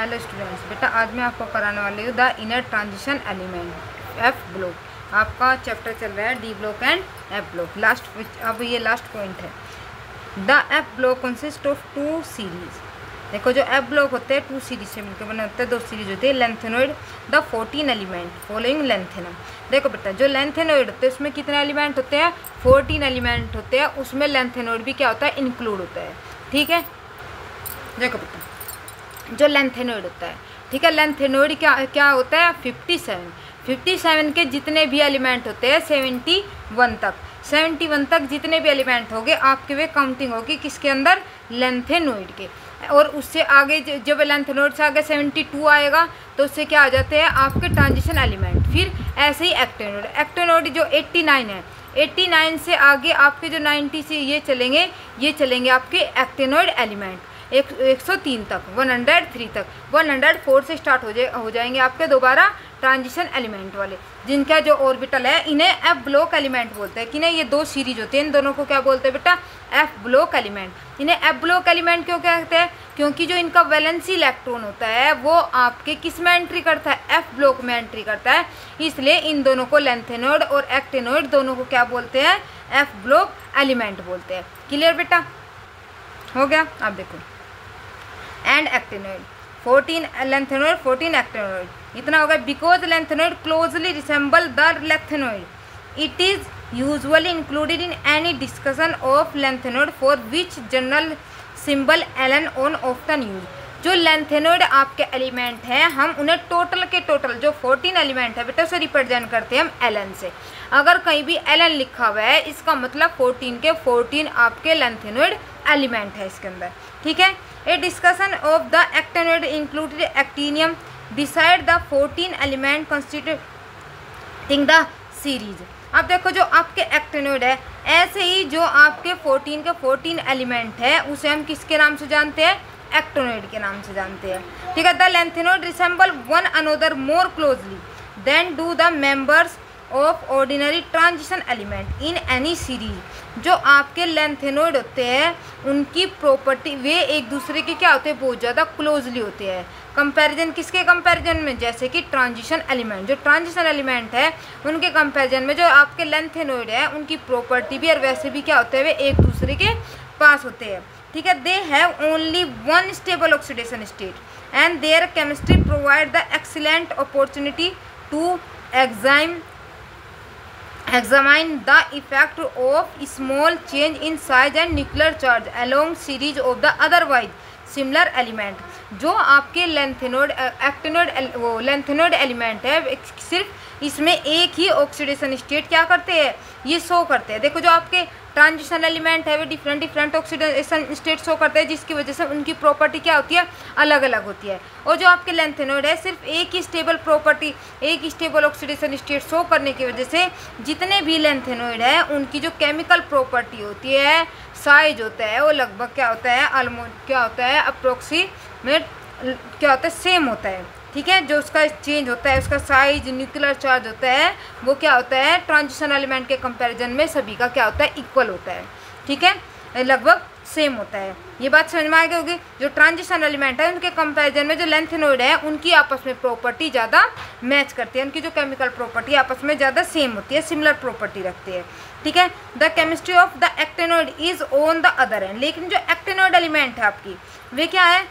Hello students, बेटा आज मैं आपको कराने वाली हूँ the inner transition element F block. आपका चैप्टर चल रहा है D block and F block. अब ये लास्ट पॉइंट है। The F block consist of two series. देखो जो एफ ब्लॉक होते हैं 2 सीरीज से मिलकर बने होते हैं। 2 सीरीज होती है lanthanoid the 14 element following lanthanum. देखो बेटा जो लेंथेनॉइड होते हैं उसमें कितने एलिमेंट होते हैं? 14 एलिमेंट होते हैं। उसमें लेंथेनॉइड भी क्या होता है? इंक्लूड होता है। ठीक है, देखो बेटा जो लेंथेनॉइड होता है, ठीक है, लेंथेनॉइड क्या होता है? 57 के जितने भी एलिमेंट होते हैं 71 तक जितने भी एलिमेंट होंगे आपके वे काउंटिंग होगी किसके अंदर? लेंथेनॉइड के। और उससे आगे जब लेंथेनॉइड से आगे 72 आएगा तो उससे क्या आ जाते हैं आपके ट्रांजिशन एलिमेंट। फिर ऐसे ही एक्टेनॉइड जो 89 है, 89 से आगे आपके जो 90 से ये चलेंगे आपके एक्टेनॉइड एलिमेंट 103 तक, 103 तक। 104 से स्टार्ट हो जाएंगे आपके दोबारा ट्रांजिशन एलिमेंट वाले, जिनका जो ऑर्बिटल है इन्हें एफ ब्लॉक एलिमेंट बोलते हैं। कि नहीं, ये 2 सीरीज होते हैं, इन दोनों को क्या बोलते हैं बेटा? F block element. इन्हें एफ ब्लॉक एलिमेंट क्यों कहते हैं? क्योंकि जो इनका वैलेंसी इलेक्ट्रॉन होता है वो आपके किस में एंट्री करता है? एफ ब्लॉक में एंट्री करता है। इसलिए इन दोनों को लेंथेनॉइड और एक्टेनॉइड दोनों को क्या बोलते हैं? एफ ब्लॉक एलिमेंट बोलते हैं। क्लियर बेटा, हो गया? आप देखो एंड एक्टेनॉइड 14 लेंथेनॉइड 14 एक्टेनॉइड इतना होगा। Because lanthanoid closely resemble the lanthanoid it is usually included in any discussion of lanthanoid for which general symbol Ln on often use. जो लेंथेनॉइड आपके एलिमेंट हैं हम उन्हें टोटल के टोटल जो 14 element है बेटा उसे रिप्रेजेंट करते हैं हम एलन से। अगर कहीं भी एलन लिखा हुआ है इसका मतलब 14 के 14 आपके लेंथेनॉइड एलिमेंट है इसके अंदर। ठीक है, a discussion of the actinoid included actinium beside the 14 element constituting the series. अब देखो जो आपके एक्टेनॉइड है ऐसे ही जो आपके 14 के 14 एलिमेंट है उसे हम किसके नाम से जानते हैं? एक्टेनॉइड के नाम से जानते हैं। ठीक है, the lanthanoid resemble one another more closely than do the members of ordinary transition element in any series. जो आपके लेंथेनॉइड होते हैं उनकी प्रॉपर्टी वे एक दूसरे के क्या होते हैं? बहुत ज़्यादा क्लोजली होते हैं। कंपैरिजन किसके कंपैरिजन में? जैसे कि ट्रांजिशन एलिमेंट, जो ट्रांजिशन एलिमेंट है उनके कंपैरिजन में जो आपके लेंथेनॉइड है उनकी प्रॉपर्टी भी और वैसे भी क्या होते हैं? वे एक दूसरे के पास होते हैं। ठीक है, they have only one stable oxidation state and their chemistry provide the excellent opportunity to examine the effect of small change in size and nuclear charge along series of the otherwise similar element। जो आपके lanthanoid lanthanoid element है सिर्फ इसमें एक ही oxidation state क्या करते हैं? ये शो करते हैं। देखो जो आपके ट्रांजिशन एलिमेंट है वे डिफरेंट ऑक्सीडेशन स्टेट शो करते हैं जिसकी वजह से उनकी प्रॉपर्टी क्या होती है? अलग अलग होती है। और जो आपके लेंथेनॉइड है सिर्फ एक ही स्टेबल प्रॉपर्टी, एक ही स्टेबल ऑक्सीडेशन स्टेट शो करने की वजह से जितने भी लेंथेनॉइड है उनकी जो केमिकल प्रॉपर्टी होती है, साइज होता है, वो लगभग क्या होता है? क्या होता है? अप्रोक्सीमेट क्या होता है? सेम होता है। ठीक है, जो उसका चेंज होता है उसका साइज, न्यूक्लियर चार्ज होता है वो क्या होता है? ट्रांजिशन एलिमेंट के कंपैरिजन में सभी का क्या होता है? इक्वल होता है। ठीक है, लगभग सेम होता है। ये बात समझ में आ गई होगी। जो ट्रांजिशन एलिमेंट है उनके कंपैरिजन में जो लेंथेनॉइड है उनकी आपस में प्रॉपर्टी ज़्यादा मैच करती है। उनकी जो केमिकल प्रॉपर्टी आपस में ज़्यादा सेम होती है, सिमिलर प्रॉपर्टी रखती है। ठीक है, the chemistry of the actinoid is on the other and. लेकिन जो एक्टेनॉइड एलिमेंट है आपकी वे क्या है?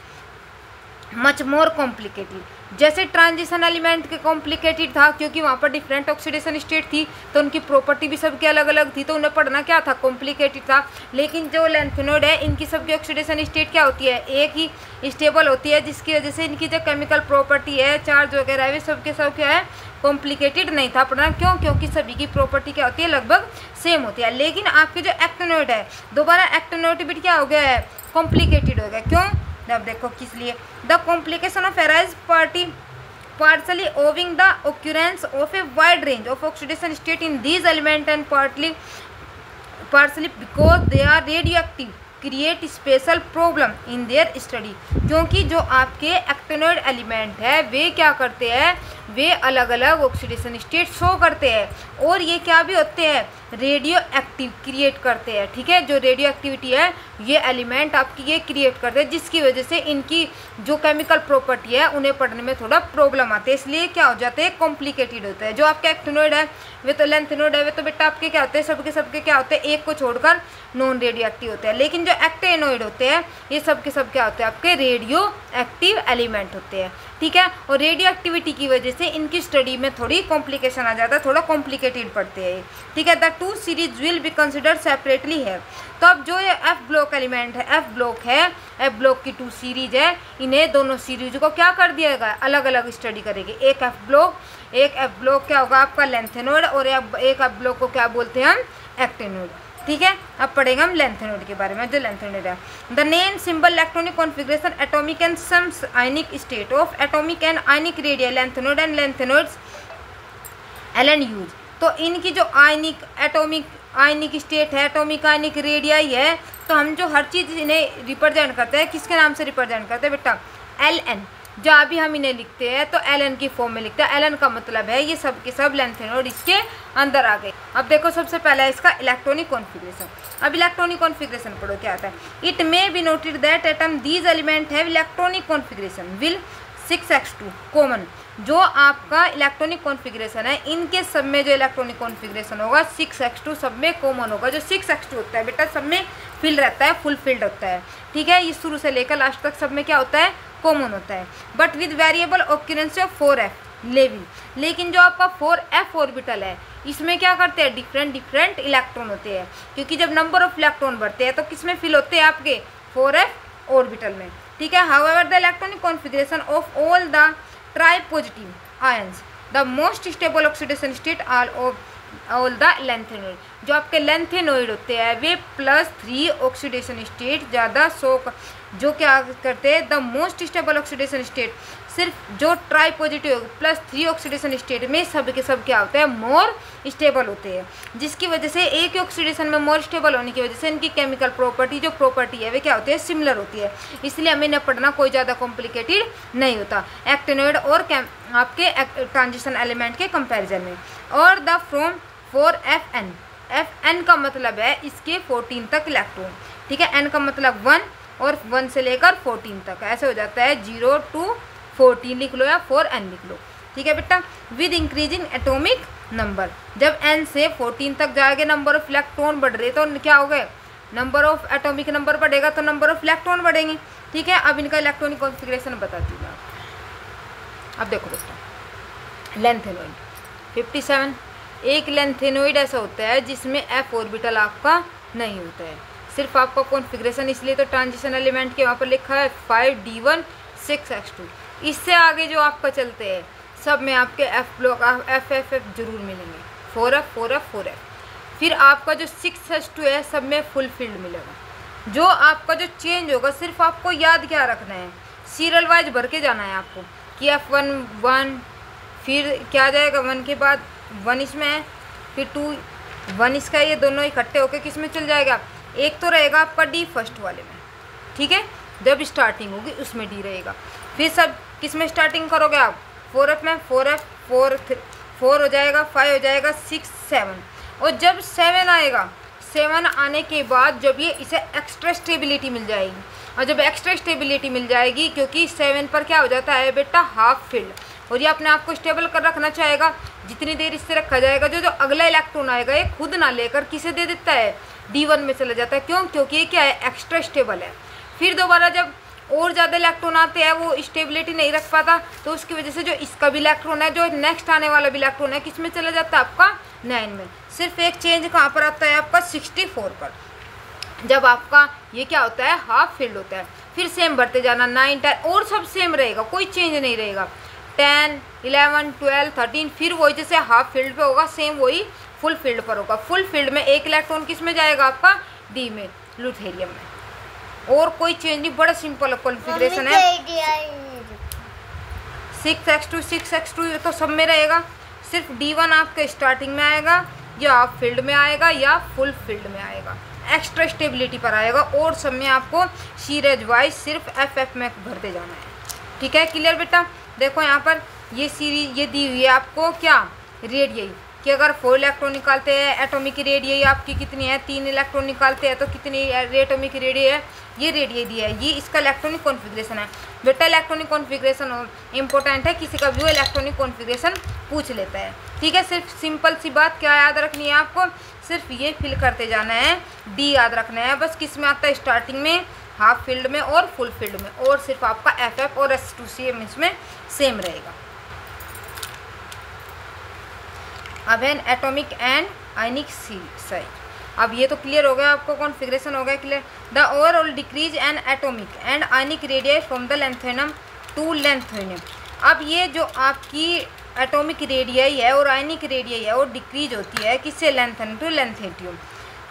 Much more complicated. जैसे ट्रांजिशन एलिमेंट के कॉम्प्लिकेटेड था क्योंकि वहाँ पर डिफरेंट ऑक्सीडेशन स्टेट थी तो उनकी प्रॉपर्टी भी सबकी अलग अलग थी तो उन्हें पढ़ना क्या था? कॉम्प्लिकेटेड था। लेकिन जो लेंथेनॉइड है इनकी सबकी ऑक्सीडेशन स्टेट क्या होती है? एक ही स्टेबल होती है जिसकी वजह से इनकी जो केमिकल प्रॉपर्टी है, चार्ज वगैरह है, वे सब के सब क्या है? कॉम्प्लिकेटेड नहीं था पढ़ना। क्यों? क्योंकि सभी की प्रॉपर्टी क्या होती है? लगभग सेम होती है। लेकिन आपके जो एक्टेनॉइड है दोबारा एक्टेनॉइड भी क्या हो गया है? कॉम्प्लिकेटेड हो गया। क्यों? अब देखो किस लिए। The complication of arise partially owing the occurrence of a wide range of oxidation state in these elements and partially because they are radioactive create special problem in their study। क्योंकि जो आपके एक्टेनॉइड एलिमेंट है वे क्या करते हैं? वे अलग अलग oxidation state show करते हैं और ये क्या भी होते हैं, रेडियो एक्टिव क्रिएट करते हैं। ठीक है, जो रेडियो एक्टिविटी है ये एलिमेंट आपकी ये क्रिएट करते हैं, जिसकी वजह से इनकी जो केमिकल प्रॉपर्टी है उन्हें पढ़ने में थोड़ा प्रॉब्लम आती है, इसलिए क्या हो जाते हैं, कॉम्प्लिकेटेड होता है। जो आपके एक्टिनोइड है वे तो लेंथेनोइड है, वे तो बेटा आपके क्या होते हैं, सबके क्या होते हैं, एक को छोड़कर नॉन रेडियो एक्टिव होते हैं। लेकिन जो एक्टेनोइड होते हैं ये सब के सब क्या होते हैं, आपके रेडियो एक्टिव एलिमेंट होते हैं। ठीक है, और रेडियो एक्टिविटी की वजह से इनकी स्टडी में थोड़ी कॉम्प्लिकेशन आ जाता है, थोड़ा कॉम्प्लिकेटेड पढ़ते हैं। ठीक है, the two series will be considered separately है। तो अब जो ये एफ ब्लॉक एलिमेंट है, एफ ब्लॉक की 2 सीरीज है, इन्हें दोनों सीरीज को क्या कर दिया गया, अलग अलग स्टडी करेंगे। एक एफ ब्लॉक क्या होगा आपका लेंथेनोइड, और एक एफ ब्लॉक को क्या बोलते हैं हम, एक्टिनोइड। ठीक है, अब पढ़ेंगे हम लेंथेनोइड के बारे में। जो लेंथेनोइड है, the name symbol electronic configuration atomic and sums ionic state of atomic and ionic radial lanthanoid and lanthanoids एलन यूज। तो इनकी जो आयनिक स्टेट है, एटॉमिक आयनिक रेडियाई है, तो हम जो हर चीज़ इन्हें रिप्रेजेंट करते हैं किसके नाम से रिप्रेजेंट करते हैं बेटा, Ln। जहाँ भी हम इन्हें लिखते हैं तो Ln की फॉर्म में लिखते हैं। Ln का मतलब है ये सब के सब लेंथेनोइड इसके अंदर आ गए। अब देखो सबसे पहला है इसका इलेक्ट्रॉनिक कॉन्फ़िगरेशन। अब इलेक्ट्रॉनिक कॉन्फ़िगरेशन पढ़ो क्या आता है। It may be noted that atom these element have electronic configuration will 6s2 common. जो आपका इलेक्ट्रॉनिक कॉन्फ़िगरेशन है इनके सब में जो इलेक्ट्रॉनिक कॉन्फ़िगरेशन होगा 6s2 सब में कॉमन होगा। जो 6s2 होता है बेटा सब में फिल रहता है, फुल फिल्ड होता है। ठीक है, ये शुरू से लेकर लास्ट तक सब में क्या होता है, कॉमन होता है। But with variable occurrence of 4f level. लेकिन जो आपका 4f ऑर्बिटल है इसमें क्या करते हैं, डिफरेंट इलेक्ट्रॉन होते हैं, क्योंकि जब नंबर ऑफ इलेक्ट्रॉन बढ़ते हैं तो किस में फिल होते हैं, आपके 4f ऑर्बिटल में। ठीक है, however the electronic configuration of all the tripositive ions the most stable oxidation state all the lanthanoid. जो आपके लेंथेनोइड होते हैं वे +3 ऑक्सीडेशन स्टेट ज़्यादा जो क्या करते हैं, the most stable oxidation state सिर्फ जो ट्राई पॉजिटिव +3 ऑक्सीडेशन स्टेट में सब के सब क्या होते हैं, मोर स्टेबल होते हैं। जिसकी वजह से एक ही ऑक्सीडेशन में मोर स्टेबल होने की वजह से इनकी केमिकल प्रॉपर्टी जो प्रॉपर्टी है वे क्या होती है, सिमिलर होती है। इसलिए हमें इन्हें पढ़ना कोई ज़्यादा कॉम्प्लिकेटेड नहीं होता एक्टिनोइड और आपके ट्रांजिशन एलिमेंट के कंपेरिजन में। और द फ्रॉम 4FN, FN का मतलब है इसके 14 तक इलेक्ट्रॉन। ठीक है, N का मतलब 1 और 1 से लेकर 14 तक, ऐसे हो जाता है 0 to 14 लिख लो या 4n लिख लो। ठीक है बेटा, विद इंक्रीजिंग एटॉमिक नंबर। जब n से 14 तक जाएंगे नंबर ऑफ इलेक्ट्रॉन बढ़ रहे तो क्या हो गए, नंबर ऑफ एटॉमिक नंबर बढ़ेगा तो नंबर ऑफ इलेक्ट्रॉन बढ़ेंगे। ठीक है, अब इनका इलेक्ट्रॉनिक कॉन्फ़िगरेशन बताती हूँ। अब देखो बेटा, लेंथेनोइड 57। एक लेंथेनोइड ऐसा होता है जिसमें f ऑर्बिटल आपका नहीं होता है, सिर्फ आपका कॉन्फ़िगरेशन, इसलिए तो ट्रांजिशन एलिमेंट के वहाँ पर लिखा है 5d1 6s2। इससे आगे जो आपका चलते हैं सब में आपके एफ ब्लॉक एफ जरूर मिलेंगे, 4f। फिर आपका जो 6s2 है सब में फुल फील्ड मिलेगा। जो आपका जो चेंज होगा सिर्फ आपको याद क्या रखना है, सीरियल वाइज भर के जाना है आपको कि f1 1, फिर क्या आ जाएगा 1 के बाद 1 इसमें है, फिर 2 1 इसका, ये दोनों इकट्ठे होकर किस में चल जाएगा, एक तो रहेगा आपका डी फर्स्ट वाले में। ठीक है, जब स्टार्टिंग होगी उसमें डी रहेगा। फिर सब किस में स्टार्टिंग करोगे आप, 4f में, 4 हो जाएगा, 5 हो जाएगा, 6 7। और जब 7 आएगा, 7 आने के बाद जब ये इसे एक्स्ट्रा स्टेबिलिटी मिल जाएगी, और जब एक्स्ट्रा स्टेबिलिटी मिल जाएगी क्योंकि 7 पर क्या हो जाता है बेटा, हाफ फील्ड, और ये अपने आप को स्टेबल कर रखना चाहेगा। जितनी देर इससे रखा जाएगा जो अगला इलेक्ट्रॉन आएगा ये खुद ना लेकर किसे दे देता है, D1 में चला जाता है। क्यों, क्योंकि ये क्या है, एक्स्ट्रा स्टेबल है। फिर दोबारा जब और ज़्यादा इलेक्ट्रॉन आते हैं वो स्टेबिलिटी नहीं रख पाता, तो उसकी वजह से जो इसका भी इलेक्ट्रॉन है, जो नेक्स्ट आने वाला भी इलेक्ट्रॉन है, किस में चला जाता है आपका 9 में। सिर्फ एक चेंज कहाँ पर आता है आपका 64 पर, जब आपका ये क्या होता है, हाफ फील्ड होता है। फिर सेम बढ़ते जाना, 9 10 और सब सेम रहेगा, कोई चेंज नहीं रहेगा, 10 11 12 13, फिर वही जैसे हाफ फील्ड पे होगा सेम वही फुल फील्ड पर होगा। फुल फील्ड में एक इलेक्ट्रॉन किस में जाएगा आपका, डी में, ल्यूथेरियम में, और कोई चेंज नहीं, बड़ा सिंपल कॉन्फ़िगरेशन है। 6s2 तो सब में रहेगा, सिर्फ D1 आपके स्टार्टिंग में आएगा या हाफ फील्ड में आएगा या फुल फील्ड में आएगा, एक्स्ट्रा स्टेबिलिटी पर आएगा, और सब में आपको सीरीज वाइज सिर्फ FF में भरते जाना है। ठीक है, क्लियर बेटा। देखो यहाँ पर ये सीरीज ये दी हुई है आपको क्या, रेडियई, कि अगर 4 इलेक्ट्रॉन निकालते हैं एटॉमिक रेडियई आपकी कितनी है, 3 इलेक्ट्रॉन निकालते हैं तो कितनी एटॉमिक रेडियई है, ये रेडियई दी है। ये इसका इलेक्ट्रॉनिक कॉन्फ़िगरेशन है बेटा। इलेक्ट्रॉनिक कॉन्फ़िगरेशन इंपॉर्टेंट है, किसी का भी वो इलेक्ट्रॉनिक कॉन्फ़िगरेशन पूछ लेता है। ठीक है, सिर्फ सिंपल सी बात क्या याद रखनी है आपको, सिर्फ ये फिल करते जाना है, डी याद रखना है बस। किस में आता है, स्टार्टिंग में, हाफ फील्ड में और फुल फील्ड में, और सिर्फ आपका एफ और S2CM इसमें सेम रहेगा। अब है एटॉमिक एंड आयनिक साइज। अब ये तो क्लियर हो गया आपको, कॉन्फ़िगरेशन हो गया clear. The overall decrease in atomic and ionic radius from the lanthanum to lanthanum. अब ये जो आपकी एटॉमिक रेडियई है और आयनिक रेडियई है वो डिक्रीज होती है किससे, लैंथेनियम टू लैंथेनियम।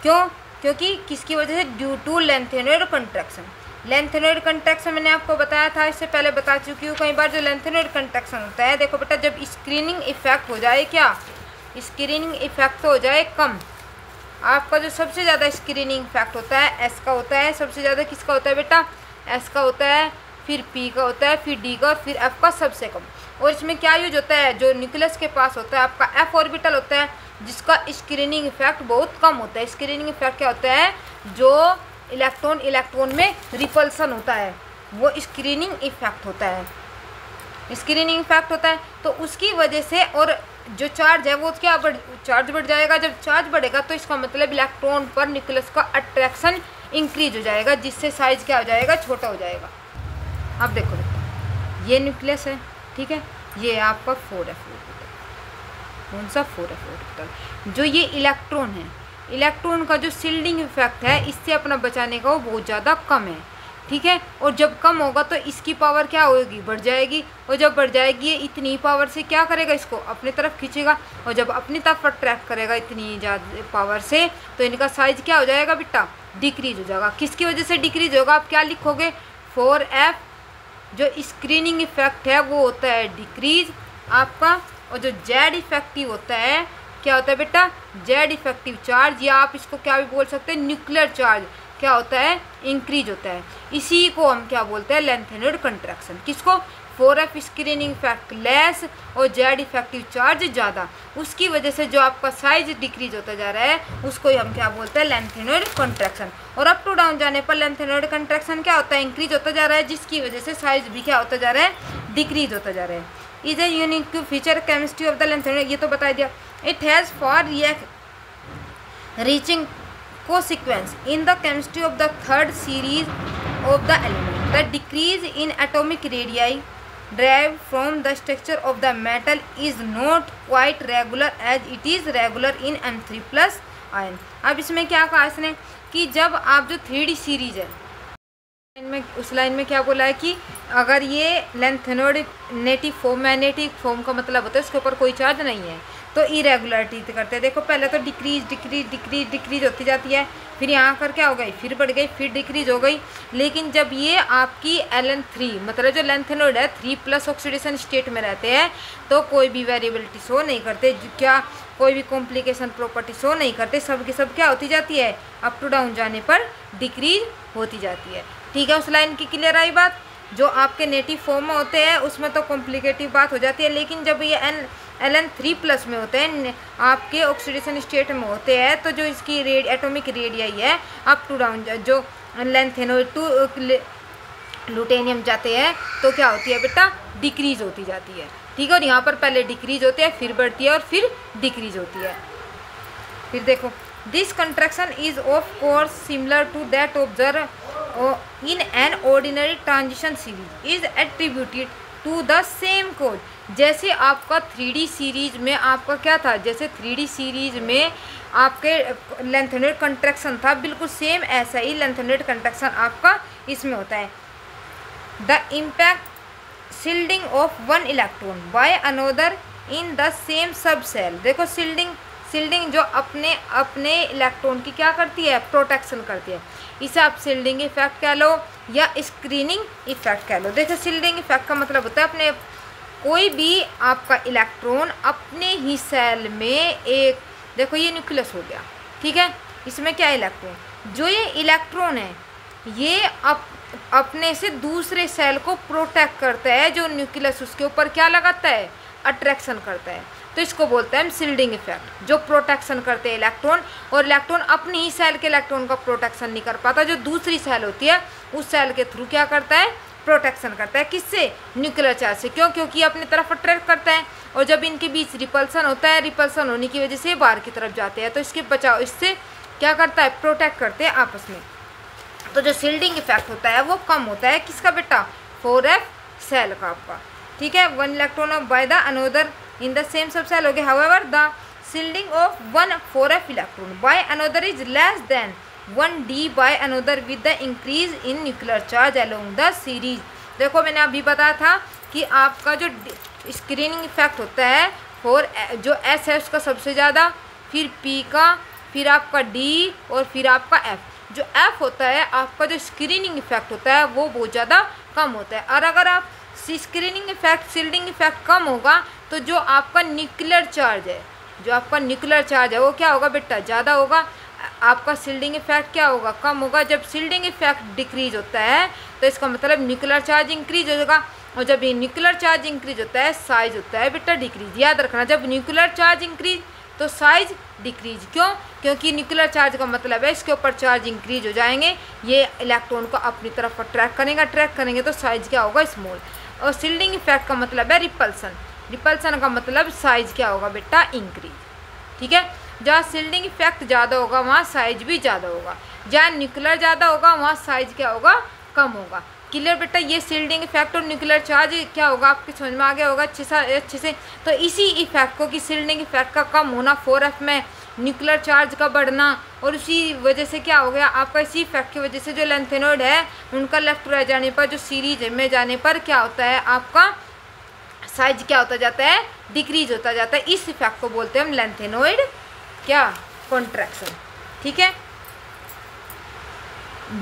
क्यों, क्योंकि किसकी वजह से, due to lanthanoid contraction. Lanthanoid contraction मैंने आपको बताया था, इससे पहले बता चुकी हूँ कई बार। जो लैंथेनॉइड कंट्रैक्शन होता है, देखो बेटा, जब स्क्रीनिंग इफेक्ट हो जाए, क्या स्क्रीनिंग इफेक्ट हो जाए कम, आपका जो सबसे ज़्यादा स्क्रीनिंग इफेक्ट होता है एस का होता है, सबसे ज़्यादा किसका होता है बेटा, एस का होता है, फिर पी का होता है, फिर डी का और फिर एफ का सबसे कम। और इसमें क्या यूज होता है, जो न्यूक्लियस के पास होता है आपका एफ ऑर्बिटल होता है, जिसका स्क्रीनिंग इफेक्ट बहुत कम होता है। स्क्रीनिंग इफेक्ट क्या होता है, जो इलेक्ट्रॉन में रिपल्सन होता है वो स्क्रीनिंग इफेक्ट होता है, स्क्रीनिंग इफेक्ट होता है। तो उसकी वजह से, और जो चार्ज है वो क्या चार्ज बढ़ जाएगा। जब चार्ज बढ़ेगा तो इसका मतलब इलेक्ट्रॉन पर न्यूक्लियस का अट्रैक्शन इंक्रीज हो जाएगा, जिससे साइज क्या हो जाएगा, छोटा हो जाएगा। अब देखो ये न्यूक्लियस है, ठीक है, ये आपका 4f ऑर्बिटल, कौन सा 4f ऑर्बिटल। जो ये इलेक्ट्रॉन है, इलेक्ट्रॉन का जो शील्डिंग इफेक्ट है इससे अपना बचाने का वो बहुत ज़्यादा कम है, ठीक है। और जब कम होगा तो इसकी पावर क्या होगी, बढ़ जाएगी। और जब बढ़ जाएगी ये इतनी पावर से क्या करेगा, इसको अपनी तरफ खींचेगा। और जब अपनी तरफ अट्रैक्ट करेगा इतनी ज़्यादा पावर से, तो इनका साइज क्या हो जाएगा बेटा, डिक्रीज हो जाएगा। किसकी वजह से डिक्रीज होगा, आप क्या लिखोगे, 4f। जो स्क्रीनिंग इफेक्ट है वो होता है डिक्रीज आपका, और जो जेड इफेक्टिव होता है क्या होता है बेटा, जेड इफेक्टिव चार्ज, या आप इसको क्या भी बोल सकते हैं, न्यूक्लियर चार्ज क्या होता है, इंक्रीज होता है। इसी को हम क्या बोलते हैं, लैंथेनॉइड कंट्रैक्शन। किसको, 4f स्क्रीनिंग इफेक्ट लेस और जेड इफेक्टिव चार्ज ज़्यादा, उसकी वजह से जो आपका साइज डिक्रीज होता जा रहा है उसको ही हम क्या बोलते हैं, लैंथेनॉइड कंट्रैक्शन। और अप टू डाउन जाने पर लैंथेनॉइड कंट्रैक्शन क्या होता है, इंक्रीज होता जा रहा है, जिसकी वजह से साइज भी क्या होता जा रहा है, डिक्रीज होता जा रहा है। Is a unique feature chemistry of the lanthanoid, ये तो बता दिया। It has for reaching co-sequence in the chemistry of the third series of the element. The decrease in atomic radii derived from the structure of the metal is not quite regular as it is regular in M3+ ion. अब इसमें क्या कहा इसने कि जब आप जो 3D series है में, उस लाइन में क्या बोला है कि अगर ये लैंथेनॉइड नेटिव फॉर्म है, नेटिव फॉर्म का मतलब होता है उसके ऊपर कोई चार्ज नहीं है, तो इरेगुलरिटी करते हैं। देखो पहले तो डिक्रीज डिक्रीज डिक्रीज डिक्रीज होती जाती है, फिर यहाँ कर क्या हो गई, फिर बढ़ गई, फिर डिक्रीज हो गई। लेकिन जब ये आपकी Ln3 मतलब जो लैंथेनॉइड है 3+ ऑक्सीडेशन स्टेट में रहते हैं, तो कोई भी वेरिएबिलिटी शो नहीं करते, क्या कोई भी कॉम्प्लिकेशन प्रॉपर्टी शो नहीं करते, सब की सब क्या होती जाती है, अप टू डाउन जाने पर डिक्रीज होती जाती है। ठीक है, उस लाइन की क्लियर आई बात। जो आपके नेटिव फॉर्म में होते हैं उसमें तो कॉम्प्लिकेटिव बात हो जाती है, लेकिन जब ये Ln3+ में होते हैं, आपके ऑक्सीडेशन स्टेट में होते हैं, तो जो इसकी एटॉमिक रेडियई है अप टू डाउन, जो लैंथेनॉइड टू लुटेनियम जाते हैं तो क्या होती है बेटा, डिक्रीज होती जाती है। ठीक है, और यहाँ पर पहले डिक्रीज होती है, फिर बढ़ती है और फिर डिक्रीज होती है। फिर देखो, this contraction is of course similar to that observe in an ordinary transition series is attributed to the same cause. जैसे आपका 3D सीरीज में आपका क्या था, जैसे 3D सीरीज में आपके लैंथेनॉइड कंट्रैक्शन था, बिल्कुल सेम ऐसा ही लैंथेनॉइड कंट्रैक्शन आपका इसमें होता है। The impact shielding of one electron by another in the same sub cell. देखो शील्डिंग जो अपने इलेक्ट्रॉन की क्या करती है, प्रोटेक्शन करती है, इसे आप शील्डिंग इफेक्ट कह लो या स्क्रीनिंग इफेक्ट कह लो। देखो शील्डिंग इफेक्ट का मतलब होता है अपने कोई भी आपका इलेक्ट्रॉन अपने ही सेल में एक, देखो ये न्यूक्लियस हो गया, ठीक है, इसमें क्या इलेक्ट्रॉन, जो ये इलेक्ट्रॉन है ये अपने से दूसरे सेल को प्रोटेक्ट करता है, जो न्यूक्लियस उसके ऊपर क्या लगाता है, अट्रैक्शन करता है। तो इसको बोलते हैं हम शील्डिंग इफेक्ट, जो प्रोटेक्शन करते हैं इलेक्ट्रॉन, और इलेक्ट्रॉन अपनी ही सेल के इलेक्ट्रॉन का प्रोटेक्शन नहीं कर पाता, जो दूसरी सेल होती है उस सेल के थ्रू क्या करता है, प्रोटेक्शन करता है। किससे, न्यूक्लियर चार्ज से। क्यों, क्योंकि अपनी तरफ अट्रैक्ट करता है, और जब इनके बीच रिपल्सन होता है, रिपल्सन होने की वजह से बाहर की तरफ जाते हैं, तो इसके बचाव, इससे क्या करता है, प्रोटेक्ट करते हैं आपस में। तो जो शील्डिंग इफेक्ट होता है वो कम होता है किसका बेटा, 4f सेल का आपका, ठीक है। 1 electron of by the another in the same sub shell हो गया। However the shielding of 1 4f electron by another is less than 1d by another with the increase in nuclear charge along the series. देखो मैंने अभी बताया था कि आपका जो स्क्रीनिंग इफेक्ट होता है फॉर जो एस है उसका सबसे ज़्यादा, फिर पी का, फिर आपका डी, और फिर आपका एफ। जो एफ होता है आपका जो स्क्रीनिंग इफेक्ट होता है वो बहुत ज़्यादा कम होता है। और अगर आप स्क्रीनिंग इफेक्ट, शील्डिंग इफेक्ट कम होगा तो जो आपका न्यूक्लियर चार्ज है, जो आपका न्यूक्लियर चार्ज है वो क्या होगा बेटा, ज़्यादा होगा। आपका शील्डिंग इफेक्ट क्या होगा, कम होगा। जब शील्डिंग इफेक्ट डिक्रीज होता है तो इसका मतलब न्यूक्लियर चार्ज इंक्रीज होगा, और जब ये न्यूक्लियर चार्ज इंक्रीज होता है साइज होता है बेटा डिक्रीज। याद रखना, जब न्यूक्लियर चार्ज इंक्रीज तो साइज डिक्रीज। क्यों, क्योंकि न्यूक्लियर चार्ज का मतलब है इसके ऊपर चार्ज इंक्रीज हो जाएंगे, ये इलेक्ट्रॉन को अपनी तरफ अट्रैक्ट करेंगे तो साइज क्या होगा, स्मॉल। और शील्डिंग इफेक्ट का मतलब है रिपल्सन, रिपल्सन का मतलब साइज क्या होगा बेटा, इंक्रीज, ठीक है। जहाँ शील्डिंग इफेक्ट ज़्यादा होगा वहाँ साइज भी ज़्यादा होगा, जहाँ न्यूक्लियर ज़्यादा होगा वहाँ साइज क्या होगा, कम होगा। क्लियर बेटा, ये शील्डिंग इफेक्ट और न्यूक्लियर चार्ज क्या होगा आपके समझ में आ गया होगा अच्छे से। तो इसी इफेक्ट को कि शील्डिंग इफेक्ट का कम होना 4f में, न्यूक्लियर चार्ज का बढ़ना, और उसी वजह से क्या हो गया आपका, इसी इफेक्ट की वजह से जो लेंथेनॉइड है उनका लेफ्ट रह जाने पर, जो सीरीज में जाने पर क्या होता है आपका साइज क्या होता जाता है, डिक्रीज होता जाता है। इस इफेक्ट को बोलते हैं हम लेंथेनॉइड क्या, कॉन्ट्रैक्शन, ठीक है।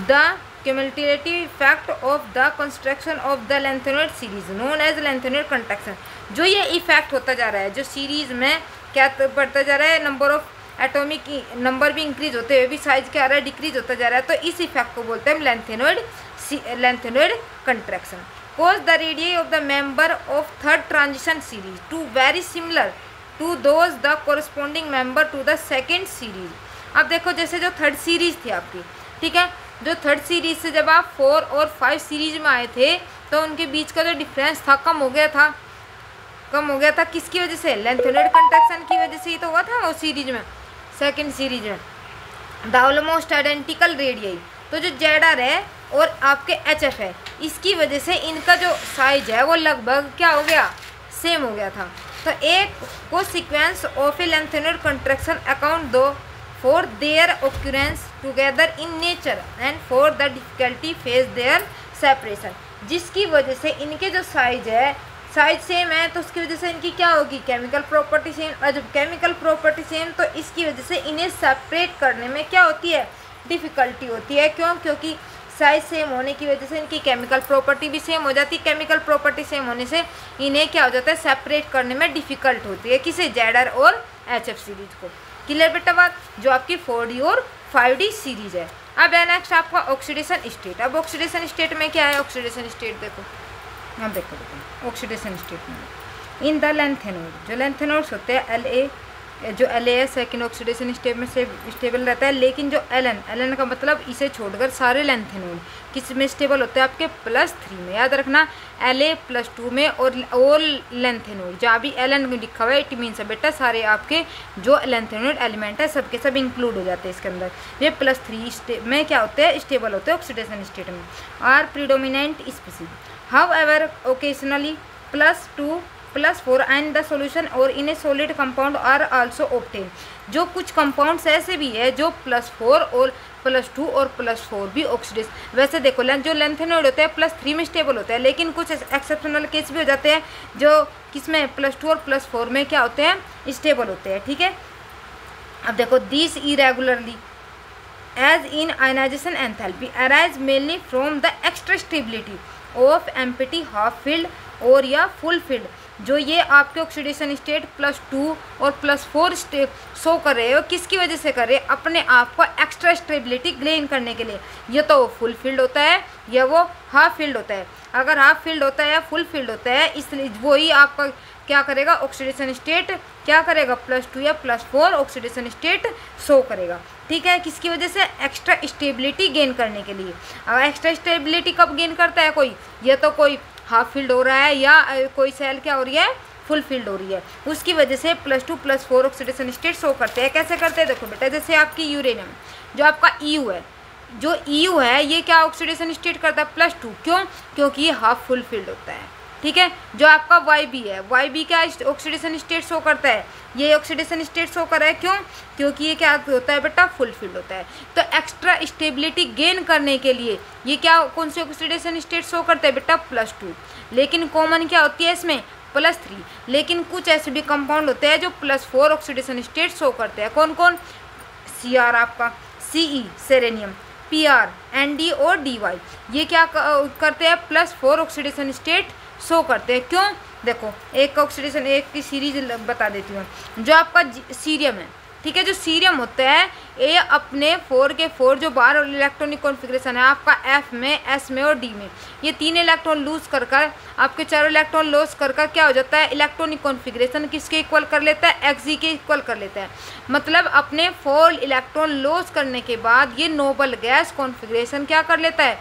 The cumulative effect of the construction of the lengthenoid series known as lengthenoid contraction। जो ये इफेक्ट होता जा रहा है, जो सीरीज में क्या बढ़ता जा रहा है, नंबर ऑफ एटॉमिक नंबर भी इंक्रीज होते हुए भी साइज क्या आ रहा है, डिक्रीज होता जा रहा है। तो इस इफेक्ट को बोलते हैं lanthanoid contraction. Cause the radius of the member of third transition series to very similar to those the corresponding member to the second series. अब देखो जैसे जो थर्ड सीरीज थी आपकी, ठीक है, जो थर्ड सीरीज से जब आप 4 और 5 सीरीज में आए थे तो उनके बीच का जो डिफरेंस था कम हो गया था। किसकी वजह से, लेंथेनॉइड कंट्रैक्शन की वजह से ही तो हुआ था वो सीरीज में, सेकंड सीरीज में। द ऑलमोस्ट आइडेंटिकल रेडियस, तो जो जेडर है और आपके HF है, इसकी वजह से इनका जो साइज है वो लगभग क्या हो गया, सेम हो गया था। तो एक को sequence of A lanthanoid contraction account दो for their occurrence together in nature and for the difficulty face their separation, जिसकी वजह से इनके जो साइज है, साइज सेम है तो उसकी वजह से इनकी क्या होगी, केमिकल प्रॉपर्टी सेम। और जब केमिकल प्रॉपर्टी सेम तो इसकी वजह से इन्हें सेपरेट करने में क्या होती है, डिफ़िकल्टी होती है। क्यों, क्योंकि साइज सेम होने की वजह से इनकी केमिकल प्रॉपर्टी भी सेम हो जाती है। केमिकल प्रॉपर्टी सेम होने से इन्हें क्या हो जाता है, सेपरेट करने में डिफ़िकल्ट होती है, किसे, जेडर और HF सीरीज को। क्लियर बेटा बात, जो आपकी 4D और 5D सीरीज है। अब है नेक्स्ट आपका ऑक्सीडेशन स्टेट। अब ऑक्सीडेशन स्टेट में क्या है, ऑक्सीडेशन स्टेट देखो, अब देखो ऑक्सीडेशन स्टेट में इन द लेंथेनॉइड, जो लेंथेनॉइड्स होते हैं La, जो La है सेकेंड ऑक्सीडेशन स्टेट में से स्टेबल रहता है, लेकिन जो Ln का मतलब इसे छोड़कर सारे लेंथेनॉइड किस में स्टेबल होते हैं आपके +3 में। याद रखना La+2 में, और ऑल लेंथेनॉइड जहाँ भी Ln लिखा हुआ है इट मीन्स है बेटा सारे आपके जो लेंथेनॉइड एलिमेंट है सबके सब इंक्लूड हो जाते हैं इसके अंदर। ये +3 में क्या होते हैं, स्टेबल होते हैं ऑक्सीडेशन स्टेट में। Are predominant species, however occasionally +2 +4 and the solution और in a solid compound are also obtain. जो कुछ कंपाउंड्स ऐसे भी है जो +4 और +2 और +4 भी ऑक्सीडेस। वैसे देखो जो लेंथेनॉइड होते हैं +3 में स्टेबल होते हैं, लेकिन कुछ एक्सेप्शनल केस भी हो जाते हैं जो किसमें +2 और +4 में क्या होते हैं, स्टेबल होते हैं, ठीक है। अब देखो this irregularly as in ionisation enthalpy arise mainly from the extra stability of empty half filled और या फुल फील्ड जो ये आपके ऑक्सीडेशन स्टेट +2 और +4 स्टेप शो कर रहे हो, किसकी वजह से कर रहे हैं? अपने आप को एक्स्ट्रा स्टेबिलिटी गेन करने के लिए। ये तो वो फुल फील्ड होता है या वो हाफ फील्ड होता है। अगर हाफ फील्ड होता है या फुल फील्ड होता है, इसलिए वही आपका क्या करेगा, ऑक्सीडेशन स्टेट क्या करेगा, +2 या +4 ऑक्सीडेशन स्टेट शो करेगा। ठीक है, किसकी वजह से? एक्स्ट्रा स्टेबिलिटी गेन करने के लिए। अब एक्स्ट्रा स्टेबिलिटी कब गेन करता है कोई? ये तो कोई हाफ फील्ड हो रहा है या कोई सेल क्या हो रही है, फुल फील्ड हो रही है, उसकी वजह से +2 +4 ऑक्सीडेशन स्टेट शो करते हैं। कैसे करते हैं? देखो बेटा, जैसे आपकी यूरेनियम जो आपका EU है, जो EU है ये क्या ऑक्सीडेशन स्टेट करता है, +2। क्यों? क्योंकि ये हाफ फुल फील्ड होता है। ठीक है, जो आपका YB है, YB क्या ऑक्सीडेशन स्टेट शो करता है, ये ऑक्सीडेशन स्टेट शो कर रहा है। क्यों? क्योंकि ये क्या होता है बेटा, फुल फील्ड होता है। तो एक्स्ट्रा स्टेबिलिटी गेन करने के लिए ये क्या, कौन सी ऑक्सीडेशन स्टेट शो करते हैं बेटा, +2। लेकिन कॉमन क्या होती है इसमें, +3। लेकिन कुछ ऐसे भी कंपाउंड होते हैं जो +4 ऑक्सीडेशन स्टेट शो करते हैं। कौन कौन? Cr आपका, Ce सेरेनियम, Pr Nd और Dy ये क्या करते हैं, +4 ऑक्सीडेशन स्टेट शो करते हैं। क्यों? देखो एक ऑक्सीडेशन, एक की सीरीज बता देती हूँ। जो आपका सीरियम है, ठीक है, जो सीरियम होता है ये अपने 4 के 4 जो बाहर इलेक्ट्रॉनिक कॉन्फ़िगरेशन है आपका F में, S में और D में, ये 3 इलेक्ट्रॉन लूज कर आपके 4 इलेक्ट्रॉन लॉस कर क्या हो जाता है, इलेक्ट्रॉनिक कॉन्फ़िगरेशन किसके इक्वल कर लेता है, Xg के इक्वल कर लेता है। मतलब अपने 4 इलेक्ट्रॉन लॉस करने के बाद ये नोबल गैस कॉन्फ़िगरेशन क्या कर लेता है,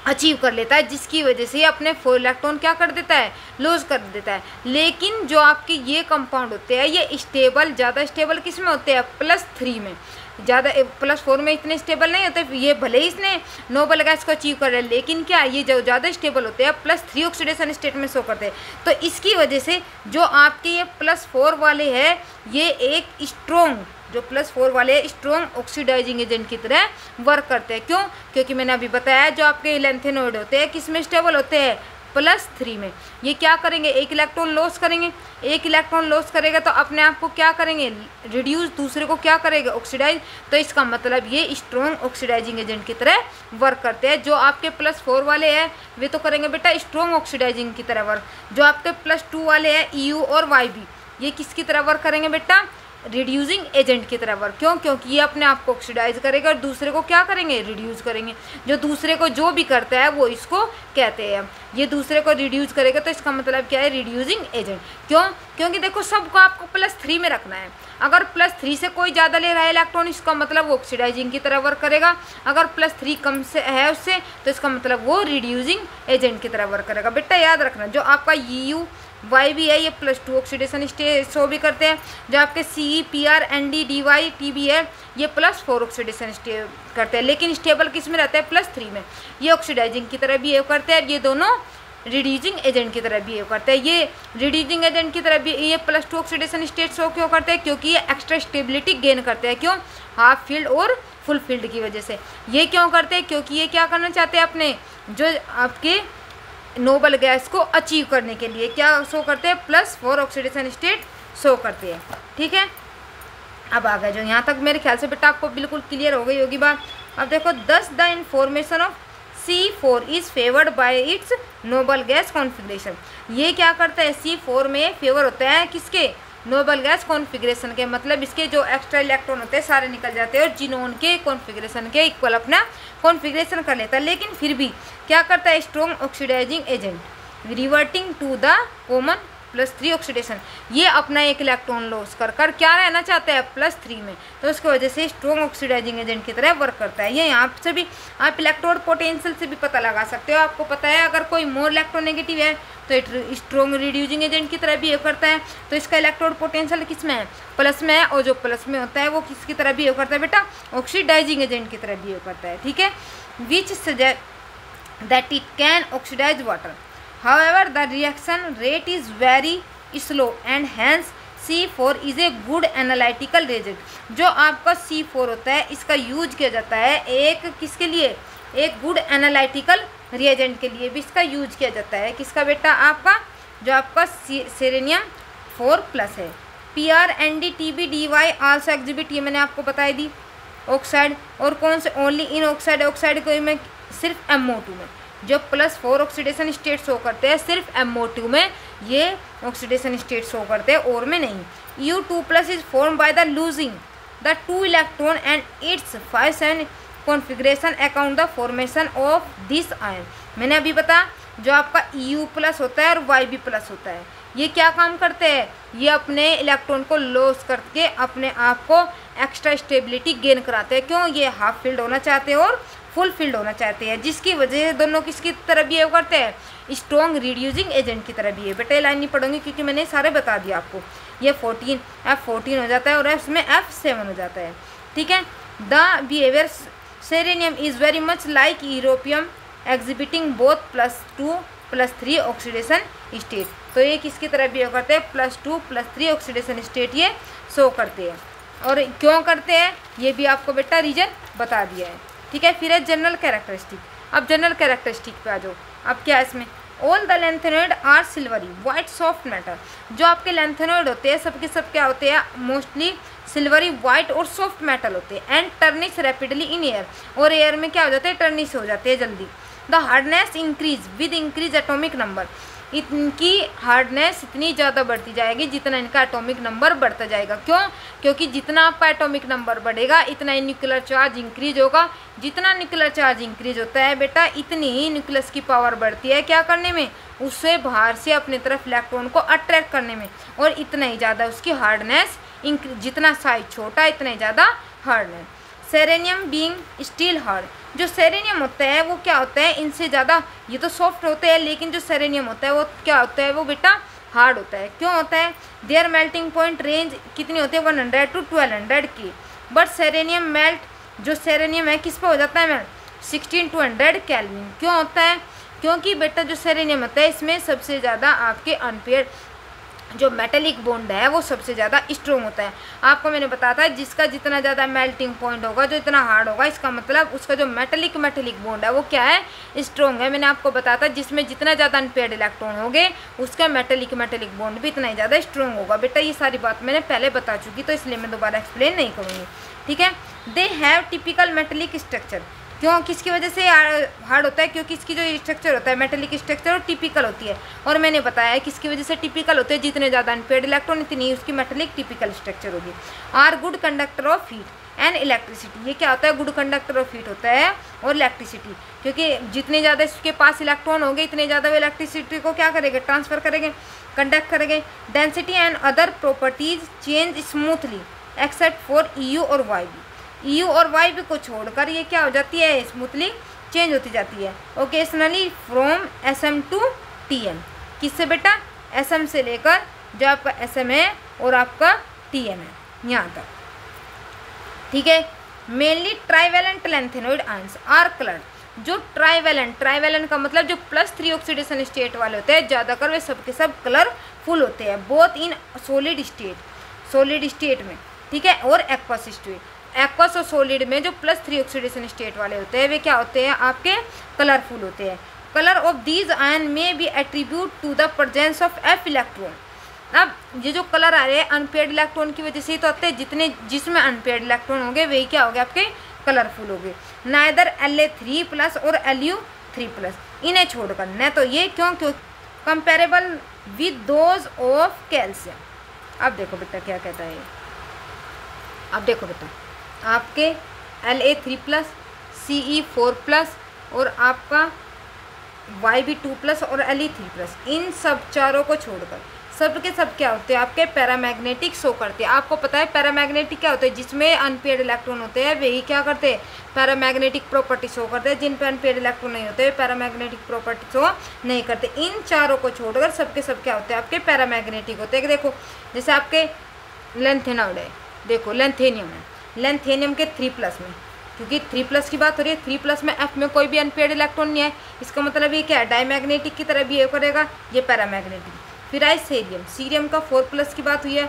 अचीव कर लेता है, जिसकी वजह से अपने 4 इलेक्ट्रॉन क्या कर देता है, लूज कर देता है। लेकिन जो आपके ये कंपाउंड होते हैं ये स्टेबल, ज़्यादा स्टेबल किस में होते हैं, +3 में। ज़्यादा +4 में इतने स्टेबल नहीं होते। ये भले ही इसने नोबल गैस को अचीव कर रहा है, लेकिन क्या ये जो ज़्यादा स्टेबल होते हैं +3 ऑक्सीडेशन स्टेट में शो करते हैं। तो इसकी वजह से जो आपके ये +4 वाले हैं ये एक स्ट्रॉन्ग, जो +4 वाले स्ट्रॉन्ग ऑक्सीडाइजिंग एजेंट की तरह वर्क करते हैं। क्यों? क्योंकि मैंने अभी बताया जो आपके लैंथेनॉइड होते हैं किस में स्टेबल होते हैं, +3 में। ये क्या करेंगे, एक इलेक्ट्रॉन लॉस करेंगे। एक इलेक्ट्रॉन लॉस करेगा तो अपने आप को क्या करेंगे, रिड्यूस, दूसरे को क्या करेगा, ऑक्सीडाइज। तो इसका मतलब ये स्ट्रॉन्ग ऑक्सीडाइजिंग एजेंट की तरह वर्क करते हैं। जो आपके +4 वाले हैं वे तो करेंगे बेटा स्ट्रॉन्ग ऑक्सीडाइजिंग की तरह वर्क। जो आपके +2 वाले हैं EU और YB ये किसकी तरह वर्क करेंगे बेटा, रिड्यूसिंग एजेंट की तरह वर्क। क्यों? क्योंकि ये अपने आप को ऑक्सीडाइज करेगा और दूसरे को क्या करेंगे, रिड्यूस करेंगे। जो दूसरे को जो भी करता है वो इसको कहते हैं, ये दूसरे को रिड्यूस करेगा तो इसका मतलब क्या है, रिड्यूसिंग एजेंट। क्यों? क्योंकि देखो सबको आपको +3 में रखना है। अगर +3 से कोई ज़्यादा ले रहा है इलेक्ट्रॉन, इसका मतलब वो ऑक्सीडाइजिंग की तरह वर्क करेगा। अगर +3 कम से है उससे तो इसका मतलब वो रिड्यूसिंग एजेंट की तरह वर्क करेगा। बेटा याद रखना, जो आपका EU YB है ये +2 ऑक्सीडेशन स्टेट शो भी करते हैं। जो आपके CE PR ND DY TB है ये +4 ऑक्सीडेशन स्टेट करते हैं, लेकिन स्टेबल किस में रहता है, +3 में। ये ऑक्सीडाइजिंग की तरह बिहेव करते हैं, ये दोनों रिड्यूसिंग एजेंट की तरह बिहेव करते हैं। ये रिड्यूसिंग एजेंट की तरह भी ये +2 ऑक्सीडेशन स्टेट शो क्यों करते हैं, क्योंकि ये एक्स्ट्रा स्टेबिलिटी गेन करते हैं। क्यों? हाफ फील्ड और फुल फील्ड की वजह से। ये क्यों करते हैं, क्योंकि ये क्या करना चाहते हैं, अपने जो आपके नोबल गैस को अचीव करने के लिए क्या शो करते हैं, +4 ऑक्सीडेशन स्टेट शो करते हैं। ठीक है, अब आ गए जो यहाँ तक मेरे ख्याल से बेटा आपको बिल्कुल क्लियर हो गई होगी बात। अब देखो, दस the information of C4 is favoured bye it's noble gas configuration. ये क्या करता है, C4 में फेवर होता है किसके, नोबल गैस कॉन्फ़िगरेशन के। मतलब इसके जो एक्स्ट्रा इलेक्ट्रॉन होते हैं सारे निकल जाते हैं और जिनोन के कॉन्फ़िगरेशन के इक्वल अपना कॉन्फ़िगरेशन कर लेता है। लेकिन फिर भी क्या करता है, strong oxidising agent reverting to the common +3 oxidation. ये अपना एक इलेक्ट्रॉन लॉस कर क्या रहना चाहता है, +3 में। तो उसकी वजह से स्ट्रॉन्ग ऑक्सीडाइजिंग एजेंट की तरह वर्क करता है। ये यहाँ से भी आप इलेक्ट्रोड पोटेंशियल से भी पता लगा सकते हो। आपको पता है अगर कोई मोर इलेक्ट्रोनेगेटिव है तो स्ट्रॉन्ग रिड्यूसिंग एजेंट की तरह बिहेव करता है। तो इसका इलेक्ट्रोड पोटेंशियल किस में है, प्लस में है, और जो प्लस में होता है वो किसकी तरह बिहेव करता है बेटा, ऑक्सीडाइजिंग एजेंट की तरह बिहेव करता है। ठीक है, which suggest that it can oxidise water. However, the reaction rate is very slow and hence C4 is a good analytical reagent। जो आपका C4 होता है इसका यूज किया जाता है एक किसके लिए, एक गुड एनालिटिकल रिएजेंट के लिए भी इसका यूज किया जाता है। किसका बेटा, आपका जो आपका सेरेनियम 4+ है। PR ND TB DY also exhibit, ये मैंने आपको बताई दी, ऑक्साइड। और कौन से, ओनली इन ऑक्साइड, ऑक्साइड को में सिर्फ MO2 में। जो +4 ऑक्सीडेशन स्टेट शो करते हैं सिर्फ MO2 में ये ऑक्सीडेशन स्टेट शो करते हैं, और में नहीं। U2+ is form by the losing the 2 electron and it's 5-7 configuration account the formation of this ion. मैंने अभी बता जो आपका EU+ होता है और YB+ होता है, ये क्या काम करते हैं, ये अपने इलेक्ट्रॉन को लॉस करके अपने आप को एक्स्ट्रा स्टेबिलिटी गेन कराते हैं। क्यों, ये हाफ फील्ड होना चाहते हैं और फुल फील्ड होना चाहते हैं, जिसकी वजह से दोनों किसकी तरह बिहेव करते हैं, स्ट्रॉन्ग रिड्यूसिंग एजेंट की तरह बिहेव। बेटा लाइन नहीं पढ़ूंगी क्योंकि मैंने सारे बता दिया आपको। ये F14 हो जाता है और इसमें F7 हो जाता है, ठीक है। The behaviour cerium is very much like europium exhibiting both +2+3 oxidation state. तो ये किसकी तरह बिहेव करते हैं, +2+3 ऑक्सीडेशन स्टेट ये शो करते हैं। और क्यों करते हैं ये भी आपको बेटा रीजन बता दिया है, ठीक है। फिर है जनरल कैरेक्टरिस्टिक। अब जनरल कैरेक्टरिस्टिक पे आ जाओ। अब क्या है इसमें, all the lanthanoid are silvery white soft metal. जो आपके लेंथेनॉइड होते हैं सबके सब क्या होते हैं, मोस्टली सिल्वरी वाइट और सॉफ्ट मेटल होते हैं। And tarnish rapidly in air, और एयर में क्या हो जाते हैं, टर्निश हो जाते हैं जल्दी। The hardness increase with increase atomic number. इनकी हार्डनेस इतनी ज़्यादा बढ़ती जाएगी जितना इनका एटॉमिक नंबर बढ़ता जाएगा। क्यों, क्योंकि जितना आपका एटॉमिक नंबर बढ़ेगा इतना ही न्यूक्लियर चार्ज इंक्रीज होगा। जितना न्यूक्लियर चार्ज इंक्रीज होता है बेटा इतनी ही न्यूक्लियस की पावर बढ़ती है क्या करने में, उससे बाहर से अपने तरफ इलेक्ट्रॉन को अट्रैक्ट करने में। और इतना ही ज़्यादा उसकी हार्डनेस जितना साइज छोटा इतना ही ज़्यादा हार्डनेस। सेरेनियम बीइंग स्टील हार्ड, जो सेरेनियम होता है वो क्या होता है, इनसे ज़्यादा, ये तो सॉफ्ट होते हैं लेकिन जो सेरेनियम होता है वो क्या होता है, वो बेटा हार्ड होता है। क्यों होता है, देयर मेल्टिंग पॉइंट रेंज कितनी होती है 100 to 1200 की। बट सेरेनियम मेल्ट, जो सेरेनियम है किस पे हो जाता है मेल्ट, 1600 केल्विन। क्यों होता है, क्योंकि बेटा जो सेरेनियम होता है इसमें सबसे ज़्यादा आपके अनपेयर्ड जो मेटेलिक बॉन्ड है वो सबसे ज़्यादा स्ट्रॉन्ग होता है। आपको मैंने बताया था जिसका जितना ज़्यादा मेल्टिंग पॉइंट होगा, जो इतना हार्ड होगा, इसका मतलब उसका जो मेटेलिक बॉन्ड है वो क्या है, स्ट्रॉन्ग है। मैंने आपको बताया था जिसमें जितना ज़्यादा अनपेयर्ड इलेक्ट्रॉन होंगे उसका मेटेलिक बॉन्ड भी इतना ही ज़्यादा स्ट्रॉन्ग होगा। बेटा ये सारी बात मैंने पहले बता चुकी, तो इसलिए मैं दोबारा एक्सप्लेन नहीं करूँगी, ठीक है। They have typical metallic structure. क्यों, किसकी वजह से हार्ड होता है, क्योंकि इसकी जो स्ट्रक्चर होता है मेटेलिक स्ट्रक्चर वो टिपिकल होती है। और मैंने बताया है किसकी वजह से टिपिकल होते हैं, जितने ज़्यादा अनपेयर्ड इलेक्ट्रॉन इतनी उसकी मेटेलिक टिपिकल स्ट्रक्चर होगी। Are good conductor of heat and electricity. ये क्या होता है, गुड कंडक्टर ऑफ हीट होता है और इलेक्ट्रिसिटी, क्योंकि जितने ज़्यादा इसके पास इलेक्ट्रॉन होंगे इतने ज़्यादा वो इलेक्ट्रिसिटी को क्या करेंगे, ट्रांसफ़र करेंगे, कंडक्ट करेंगे। Density and other properties change smoothly except for EU और YB। EU और YB को छोड़कर ये क्या हो जाती है, स्मूथली चेंज होती जाती है occasionally from SM to TM। किससे बेटा, SM से लेकर जो आपका SM है और आपका TM है यहाँ तक, ठीक है। Mainly trivalent lanthanoid ions are coloured. जो ट्राइवेलेंट का मतलब जो +3 ऑक्सीडेशन स्टेट वाले होते हैं ज़्यादातर वे सब के सब कलरफुल होते हैं, बोथ इन सॉलिड स्टेट में, ठीक है, और एक्वस स्टेट। एक्वस और सॉलिड में जो +3 ऑक्सीडेशन स्टेट वाले होते हैं वे क्या होते हैं, आपके कलरफुल होते हैं। Colour of these ion may be attribute to the presence of F electron. अब ये जो कलर आ रहे हैं अनपेयर्ड इलेक्ट्रॉन की वजह से ही तो आते हैं, जिसमें अनपेयर्ड इलेक्ट्रॉन होंगे वही क्या होंगे, आपके कलरफुल होंगे। नाइदर La3+ और Lu3+, इन्हें छोड़कर न तो ये, क्यों comparable with those of calcium. अब देखो बेटा क्या कहता है, अब देखो बेटा आपके La3+, Ce4+ और आपका YB2+ और Le3+, इन सब चारों को छोड़कर सब के सब क्या होते हैं, आपके पैरामैग्नेटिक शो करते हैं। आपको पता है पैरामैग्नेटिक क्या होता है, जिसमें अनपेयर्ड इलेक्ट्रॉन होते हैं वही क्या करते हैं, पैरामैग्नेटिक प्रॉपर्टी शो करते हैं। जिन पे अनपेयर्ड इलेक्ट्रॉन नहीं होते पैरामैग्नेटिक प्रॉपर्टी शो नहीं करते। इन चारों को छोड़कर सबके सब क्या होते हैं, आपके पैरामैग्नेटिक होते हैं। देखो जैसे आपके लेंथेनॉइड है, देखो लेंथेनियम है, लेंथेनियम के 3+ में, क्योंकि 3+ की बात हो रही है, 3+ में F में कोई भी अनपेयर्ड इलेक्ट्रॉन नहीं है, इसका मतलब ये क्या है, डायमैग्नेटिक की तरह बिहेव करेगा, ये पैरामैग्नेटिक। फिर आए सीरियम का 4+ की बात हुई है,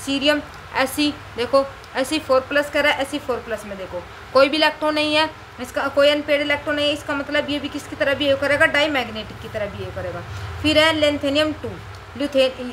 सीरियम ऐसी देखो ऐसी 4+ कर रहा है, ऐसी 4+ में देखो कोई भी इलेक्ट्रॉन नहीं है, इसका कोई अनपेयर्ड इलेक्ट्रॉन नहीं है, इसका मतलब ये भी किसकी तरह बिहेव करेगा, डायमैग्नेटिक की तरह बिहेव करेगा। फिर है लेंथेनियम 2,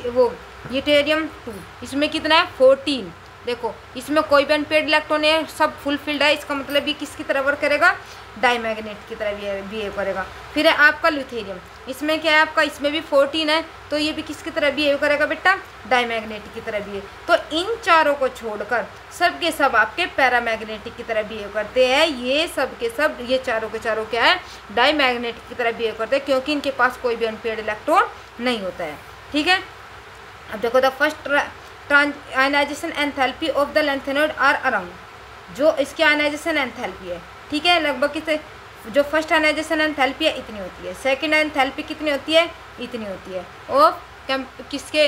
वो यूटेरियम 2, इसमें कितना है 14। देखो इसमें कोई भी अनपेयर्ड इलेक्ट्रॉन है, सब फुल फिल्ड है, इसका मतलब ये किसकी तरह वर्क करेगा, डाईमैग्नेट की तरह बिहेव करेगा। फिर है आपका ल्यूथेरियम, इसमें क्या है आपका, इसमें भी 14 है, तो ये भी किसकी तरह बिहेव करेगा बेटा, डाईमैग्नेटिक की तरह बिहेव। तो इन चारों को छोड़कर सब के सब आपके पैरामैग्नेटिक की तरह बिहेव करते हैं। ये सब के सब, ये चारों के चारों क्या है, डाईमैग्नेटिक की तरह बिहेव करते हैं, क्योंकि इनके पास कोई भी अनपेयर्ड इलेक्ट्रॉन नहीं होता है। ठीक है, अब देखो the first ionisation enthalpy of the lanthanoid are around, जो इसकी आयनाइजेशन एंथैल्पी है, ठीक है, लगभग कितने, जो फर्स्ट आयनाइजेशन एंथैल्पी है इतनी होती है, सेकंड एंथैल्पी कितनी होती है, इतनी होती है। और किसके,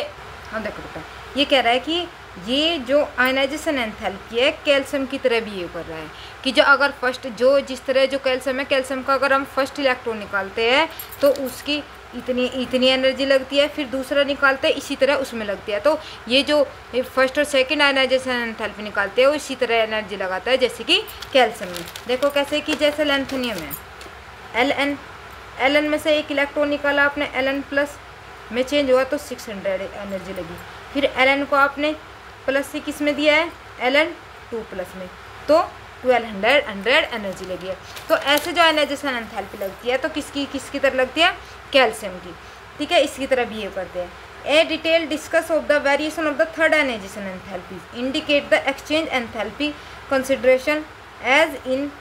हाँ देखो बेटा ये कह रहा है कि ये जो आयनाइजेशन एंथैल्पी है कैल्शियम की तरह बिहेव कर रहा है, कि जो अगर फर्स्ट जो जिस तरह जो कैल्शियम है, कैल्शियम का अगर हम फर्स्ट इलेक्ट्रॉन निकालते हैं तो उसकी इतनी एनर्जी लगती है, फिर दूसरा निकालते हैं इसी तरह उसमें लगती है। तो ये जो फर्स्ट और सेकंड आयनाइजेशन एंथैल्पी निकालते हैं वो इसी तरह एनर्जी लगाता है जैसे कि कैल्शियम में। देखो कैसे कि जैसे लैंथेनियम है, Ln में से एक इलेक्ट्रॉन निकाला आपने, Ln प्लस में चेंज हुआ तो 600 एनर्जी लगी। फिर Ln को आपने प्लस से किस में दिया है, Ln 2 प्लस में, तो 1200 एनर्जी लगी है। तो ऐसे जो आयनाइजेशन एंथैल्पी लगती है तो किसकी तरह लगती है, कैल्शियम की। ठीक है, इसकी तरह बिहेव करते हैं। A detail discuss of the variation of the third ionisation enthalpy indicate the exchange enthalpy consideration as in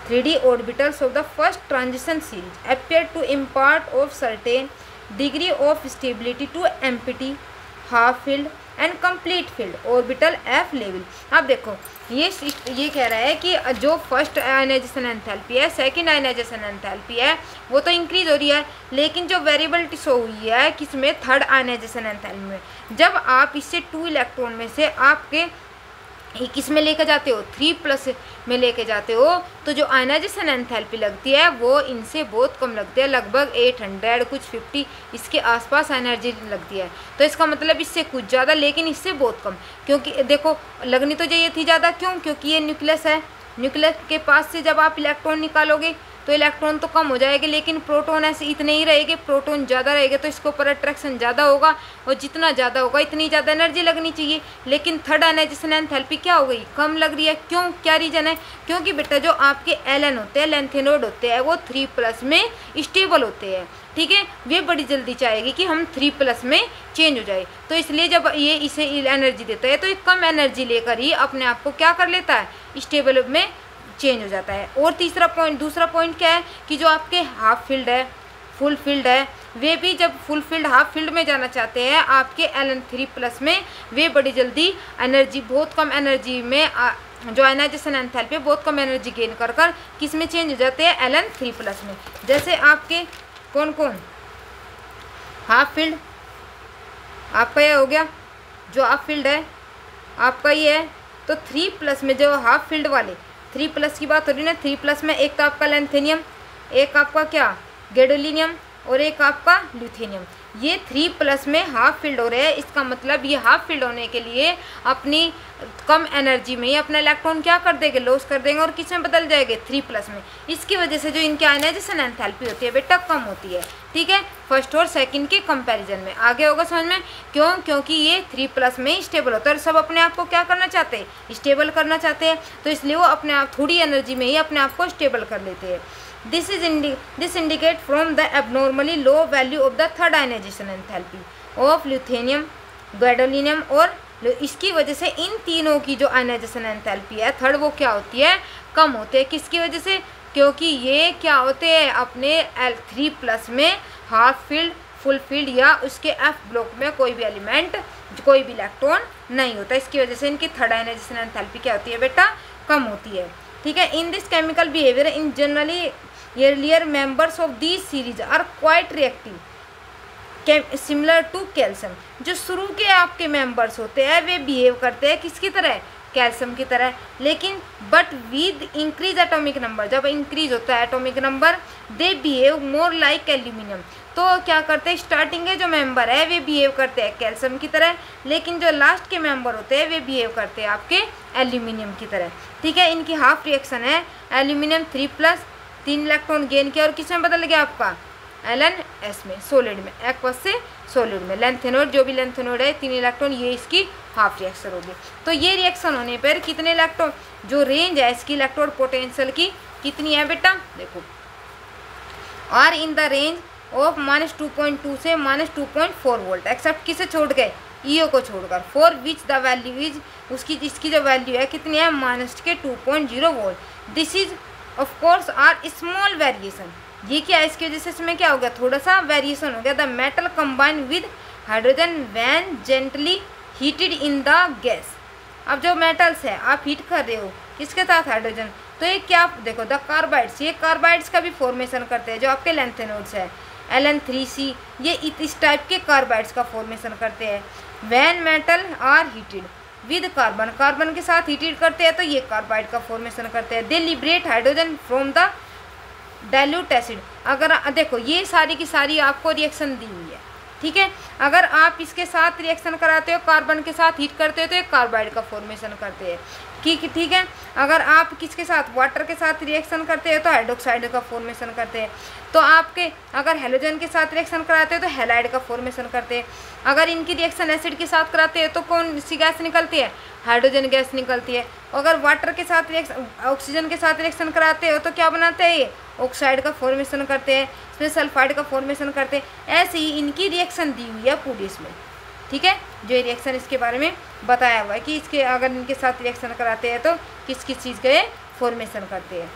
3D orbitals of the first transition series appear to impart of certain degree of stability to empty, half filled and complete filled orbital f level। अब देखो ये कह रहा है कि जो first ionisation enthalpy है, second ionization enthalpy है, वो तो इंक्रीज हो रही है, लेकिन जो वेरिएबिलिटी शो हुई है किसमें, थर्ड आयनाइजेशन एंथैल्पी में। जब आप इससे 2 इलेक्ट्रॉन में से आपके किस में लेके जाते हो, 3+ में लेके जाते हो, तो जो आयनाइजेशन एंथैल्पी लगती है वो इनसे बहुत कम लगती है, लगभग 800 कुछ 50 इसके आसपास एनर्जी लगती है। तो इसका मतलब इससे कुछ ज़्यादा लेकिन इससे बहुत कम, क्योंकि देखो लगनी तो चाहिए थी ज़्यादा, क्यों, क्योंकि ये न्यूक्लियस है, न्यूक्लियस के पास से जब आप इलेक्ट्रॉन निकालोगे तो इलेक्ट्रॉन तो कम हो जाएंगे, लेकिन प्रोटॉन ऐसे इतने ही रहेंगे, प्रोटॉन ज़्यादा रहेंगे तो इसके ऊपर अट्रैक्शन ज़्यादा होगा, और जितना ज़्यादा होगा इतनी ज़्यादा एनर्जी लगनी चाहिए। लेकिन थर्ड आयनाइजेशन एंथैल्पी क्या हो गई, कम लग रही है। क्यों, क्या रीज़न है, क्योंकि बेटा जो आपके Ln होते हैं, लैंथेनॉइड होते हैं, वो 3+ में स्टेबल होते हैं। ठीक है, वे बड़ी जल्दी चाहेगी कि हम 3+ में चेंज हो जाए, तो इसलिए जब ये इसे एनर्जी देता है तो ये कम एनर्जी लेकर ही अपने आप को क्या कर लेता है, स्टेबल में चेंज हो जाता है। और दूसरा पॉइंट क्या है कि जो आपके हाफ फील्ड है, फुल फील्ड है, वे भी जब फुल फील्ड हाफ फील्ड में जाना चाहते हैं आपके Ln 3+ में, वे बड़ी जल्दी एनर्जी, बहुत कम एनर्जी में जो आयनाइजेशन एंथैल्पी है बहुत कम एनर्जी गेन कर किस में चेंज हो जाते हैं, Ln 3+ में। जैसे आपके कौन कौन, हाफ फील्ड आपका ये हो गया, जो हाफ फील्ड है आपका ये है, तो 3+ में जो हाफ फील्ड वाले 3+ की बात हो रही है ना, 3+ में एक तो आपका लैंथेनियम, एक आपका क्या गैडोलिनियम, और एक आपका ल्यूथेनियम। ये 3+ में हाफ फील्ड हो रहे हैं। इसका मतलब ये हाफ फील्ड होने के लिए अपनी कम एनर्जी में ही अपना इलेक्ट्रॉन क्या कर देंगे, लॉस कर देंगे, और किस में बदल जाएंगे, 3+ में। इसकी वजह से जो इनकी आयनाइजेशन एंथैल्पी होती है बेटा कम होती है। ठीक है, फर्स्ट और सेकंड के कंपैरिजन में। आगे होगा समझ में, क्यों, क्योंकि ये 3+ में ही स्टेबल होता है, और सब अपने आप को क्या करना चाहते हैं, स्टेबल करना चाहते हैं, तो इसलिए वो अपने आप थोड़ी एनर्जी में ही अपने आप को स्टेबल कर लेते हैं। This indicate from the abnormally low value of the third ionization enthalpy of lutetium, gadolinium, और इसकी वजह से इन तीनों की जो आयनाइजेशन एंथैल्पी है थर्ड, वो क्या होती है, कम होते हैं। किसकी वजह से, क्योंकि ये क्या होते हैं अपने 3+ में हाफ फील्ड, फुल फील्ड या उसके F ब्लॉक में कोई भी एलिमेंट, कोई भी इलेक्ट्रॉन नहीं होता। इसकी वजह से इनकी थर्ड आयनाइजेशन एंथैल्पी क्या होती है बेटा, कम होती है। ठीक है, in this chemical behaviour in generally earlier members of these series are quite reactive similar to calcium। जो शुरू के आपके मेंबर्स होते हैं वे बिहेव करते हैं किसकी तरह, कैल्शियम की तरह, लेकिन but with increase atomic number, जब इंक्रीज होता है atomic number, they behave more like aluminium. तो क्या करते हैं, स्टार्टिंग के जो मेंबर है वे बिहेव करते हैं कैल्शियम की तरह, लेकिन जो लास्ट के मेंबर होते हैं वे बिहेव करते हैं आपके एल्यूमिनियम की तरह। ठीक है, इनकी हाफ रिएक्शन है, एल्यूमिनियम 3+, 3 इलेक्ट्रॉन गेन किया और किस में बदल गया आपका, Ln में, सॉलिड में, एक्वस से सॉलिड में। लैंथेनॉइड, जो भी लैंथेनॉइड है 3 इलेक्ट्रॉन, ये इसकी हाफ रिएक्शन होगी। तो ये रिएक्शन होने पर कितने इलेक्ट्रॉन, जो रेंज है इसकी इलेक्ट्रॉन पोटेंशियल की कितनी है बेटा, देखो are in the range of -2.2 से -2.4 वोल्ट, एक्सेप्ट किसे छोड़ गए, ईओ को छोड़कर, for which the value is, उसकी इसकी जो वैल्यू है कितनी है, -2.0 volt. This is of course are small variation, ये क्या है, इसकी वजह से इसमें क्या हो गया, थोड़ा सा वेरिएशन हो गया। The metal combine with hydrogen when gently heated in the gas. अब जो मेटल्स है आप हीट कर रहे हो किसके साथ, हाइड्रोजन, तो ये क्या देखो द कार्बाइड्स, ये कार्बाइड्स का भी फॉर्मेशन करते हैं, जो आपके लैंथेनोड्स है Ln3C, ये इस टाइप के कार्बाइड्स का फॉर्मेशन करते हैं। When metal are heated with carbon, carbon के साथ हीटेड करते हैं तो ये कार्बाइड का फॉर्मेशन करते हैं। They liberate hydrogen from the dilute acid. अगर देखो ये सारी की सारी आपको रिएक्शन दी हुई है, ठीक है, अगर आप इसके साथ रिएक्शन कराते हो, कार्बन के साथ हीट करते हो तो ये कार्बाइड का फॉर्मेशन करते हैं, ठीक है। अगर आप किसके साथ, वाटर के साथ रिएक्शन करते हो तो हाइड्रोक्साइड का फॉर्मेशन करते हैं। तो आपके अगर हेलोजन के साथ रिएक्शन कराते हो तो हैलाइड का फॉर्मेशन करते हैं। अगर इनकी रिएक्शन एसिड के साथ कराते हैं तो कौन सी गैस निकलती है, हाइड्रोजन गैस निकलती है। अगर वाटर के साथ रिएक्शन, ऑक्सीजन के साथ रिएक्शन कराते हो तो क्या बनाते हैं, ये ऑक्साइड का फॉर्मेशन करते हैं, इसमें सल्फाइड का फॉर्मेशन करते हैं। ऐसे ही इनकी रिएक्शन दी हुई है पूरी इसमें, ठीक है, जो रिएक्शन इसके बारे में बताया हुआ है कि इसके अगर इनके साथ रिएक्शन कराते हैं तो किस किस चीज़ के फॉर्मेशन करते हैं,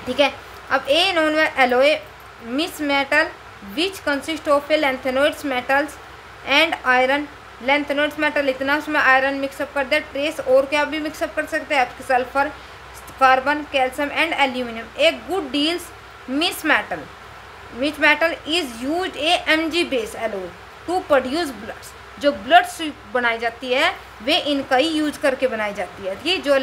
ठीक है। अब a non alloy misch metal which consist of a lanthanoids metals and iron. Lanthanoids metal इतना, उसमें आयरन मिक्सअप कर दे, ट्रेस और क्या भी मिक्सअप कर सकते हैं आपके, sulphur, carbon, calcium and aluminium. A good deals mischmetal is use a Mg base alloy to produce bullets. जो ब्लड्स बनाई जाती है वे इनका ही यूज करके बनाई जाती है, ये जो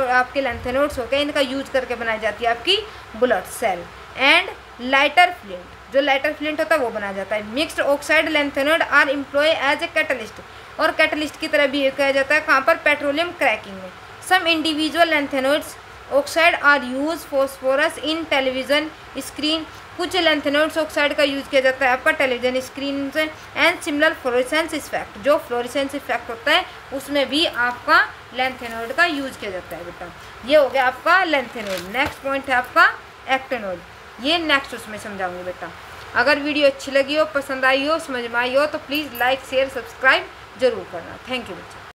आपके लैंथेनोड्स हो गए इनका यूज करके बनाई जाती है आपकी blood cell. And lighter flint, जो लाइटर फ्लिंट होता है वो बनाया जाता है। Mixed oxide lanthanoid are employ as a catalyst, और कैटलिस्ट की तरह भी किया जाता है, कहाँ पर, पेट्रोलियम क्रैकिंग में। Some individual lanthanoids oxide are use phosphorus in television screen. कुछ लैंथेनोड्स ऑक्साइड का यूज किया जाता है आपका टेलीविजन स्क्रीन से। एंड सिमिलर फ्लोरेसेंस इफेक्ट, जो फ्लोरेसेंस इफेक्ट होता है उसमें भी आपका लैंथेनोड का यूज किया जाता है बेटा। ये हो गया आपका लैंथेनोड। नेक्स्ट पॉइंट है आपका एक्टेनोड, ये नेक्स्ट उसमें समझाऊंगी बेटा। अगर वीडियो अच्छी लगी हो, पसंद आई हो, समझ में आई हो तो प्लीज़ लाइक शेयर सब्सक्राइब जरूर करना। थैंक यू बच्चा।